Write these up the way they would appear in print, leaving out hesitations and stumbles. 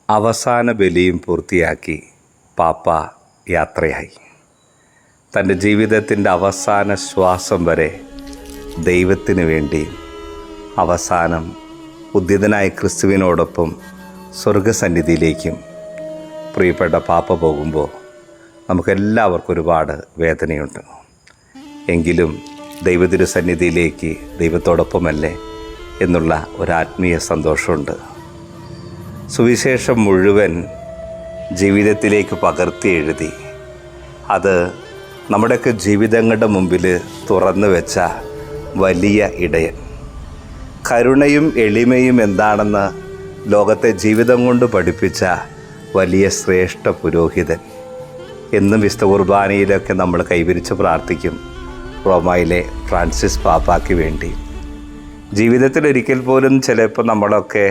അവസാന ബലിയും പൂർത്തിയാക്കി പാപ്പ യാത്രയായി. തൻ്റെ ജീവിതത്തിൻ്റെ അവസാന ശ്വാസം വരെ ദൈവത്തിന് വേണ്ടിയും അവസാനം ഉദ്ധിതനായ ക്രിസ്തുവിനോടൊപ്പം സ്വർഗസന്നിധിയിലേക്കും പ്രിയപ്പെട്ട പാപ്പ പോകുമ്പോൾ നമുക്കെല്ലാവർക്കും ഒരുപാട് വേദനയുണ്ട്. എങ്കിലും ദൈവതിരുസന്നിധിയിലേക്ക് ദൈവത്തോടൊപ്പമല്ലേ എന്നുള്ള ഒരാത്മീയ സന്തോഷമുണ്ട്. സുവിശേഷം മുഴുവൻ ജീവിതത്തിലേക്ക് പകർത്തി എഴുതി അത് നമ്മുടെയൊക്കെ ജീവിതങ്ങളുടെ മുമ്പിൽ തുറന്നു വെച്ച വലിയ ഇടയൻ, കരുണയും എളിമയും എന്താണെന്ന് ലോകത്തെ ജീവിതം കൊണ്ട് പഠിപ്പിച്ച വലിയ ശ്രേഷ്ഠ പുരോഹിതൻ. എന്നും വിശുദ്ധ കുർബാനയിലൊക്കെ നമ്മൾ കൈവിരിച്ച് പ്രാർത്ഥിക്കും റോമായിലെ ഫ്രാൻസിസ് പാപ്പായ്ക്ക് വേണ്ടി. ജീവിതത്തിൽ ഒരിക്കൽ പോലും ചിലപ്പോൾ നമ്മളൊക്കെ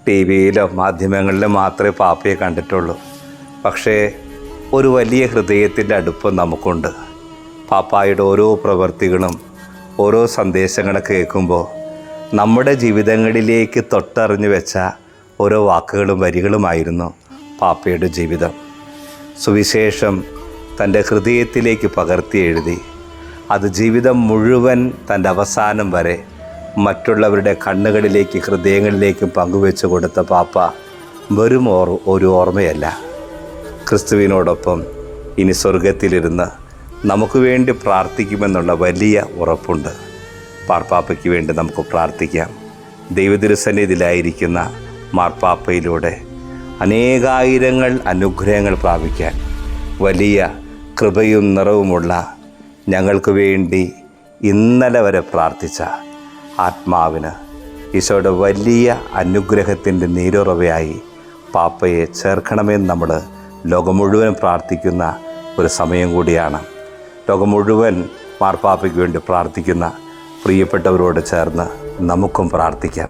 ടി വിയിലോ മാധ്യമങ്ങളിലോ മാത്രമേ പാപ്പയെ കണ്ടിട്ടുള്ളൂ. പക്ഷേ ഒരു വലിയ ഹൃദയത്തിൻ്റെ അടുപ്പം നമുക്കുണ്ട്. പാപ്പായുടെ ഓരോ പ്രവൃത്തികളും ഓരോ സന്ദേശങ്ങളൊക്കെ കേൾക്കുമ്പോൾ നമ്മുടെ ജീവിതങ്ങളിലേക്ക് തൊട്ടറിഞ്ഞു വെച്ച ഓരോ വാക്കുകളും വരികളുമായിരുന്നു പാപ്പയുടെ ജീവിതം. സുവിശേഷം തൻ്റെ ഹൃദയത്തിലേക്ക് പകർത്തി എഴുതി അത് ജീവിതം മുഴുവൻ തൻ്റെ അവസാനം വരെ മറ്റുള്ളവരുടെ കണ്ണുകളിലേക്ക് ഹൃദയങ്ങളിലേക്കും പങ്കുവെച്ച് കൊടുത്ത പാപ്പ വെറും ഒരു ഓർമ്മയല്ല. ക്രിസ്തുവിനോടൊപ്പം ഇനി സ്വർഗത്തിലിരുന്ന് നമുക്ക് വേണ്ടി പ്രാർത്ഥിക്കുമെന്നുള്ള വലിയ ഉറപ്പുണ്ട്. മാർപ്പാപ്പയ്ക്ക് വേണ്ടി നമുക്ക് പ്രാർത്ഥിക്കാം. ദൈവതിരുസന്നിധിയിലായിരിക്കുന്ന മാർപ്പാപ്പയിലൂടെ അനേകായിരങ്ങൾ അനുഗ്രഹങ്ങൾ പ്രാപിക്കാൻ വലിയ കൃപയും നിറവുമുള്ള ഞങ്ങൾക്ക് വേണ്ടി ഇന്നലെ വരെ പ്രാർത്ഥിച്ച ആത്മാവിന് ഈശോയുടെ വലിയ അനുഗ്രഹത്തിൻ്റെ നീരുറവയായി പാപ്പയെ ചേർക്കണമെന്ന് നമ്മൾ ലോകം മുഴുവൻ പ്രാർത്ഥിക്കുന്ന ഒരു സമയം കൂടിയാണ്. ലോകം മുഴുവൻ മാർപ്പാപ്പയ്ക്ക് വേണ്ടി പ്രാർത്ഥിക്കുന്ന പ്രിയപ്പെട്ടവരോട് ചേർന്ന് നമുക്കും പ്രാർത്ഥിക്കാം.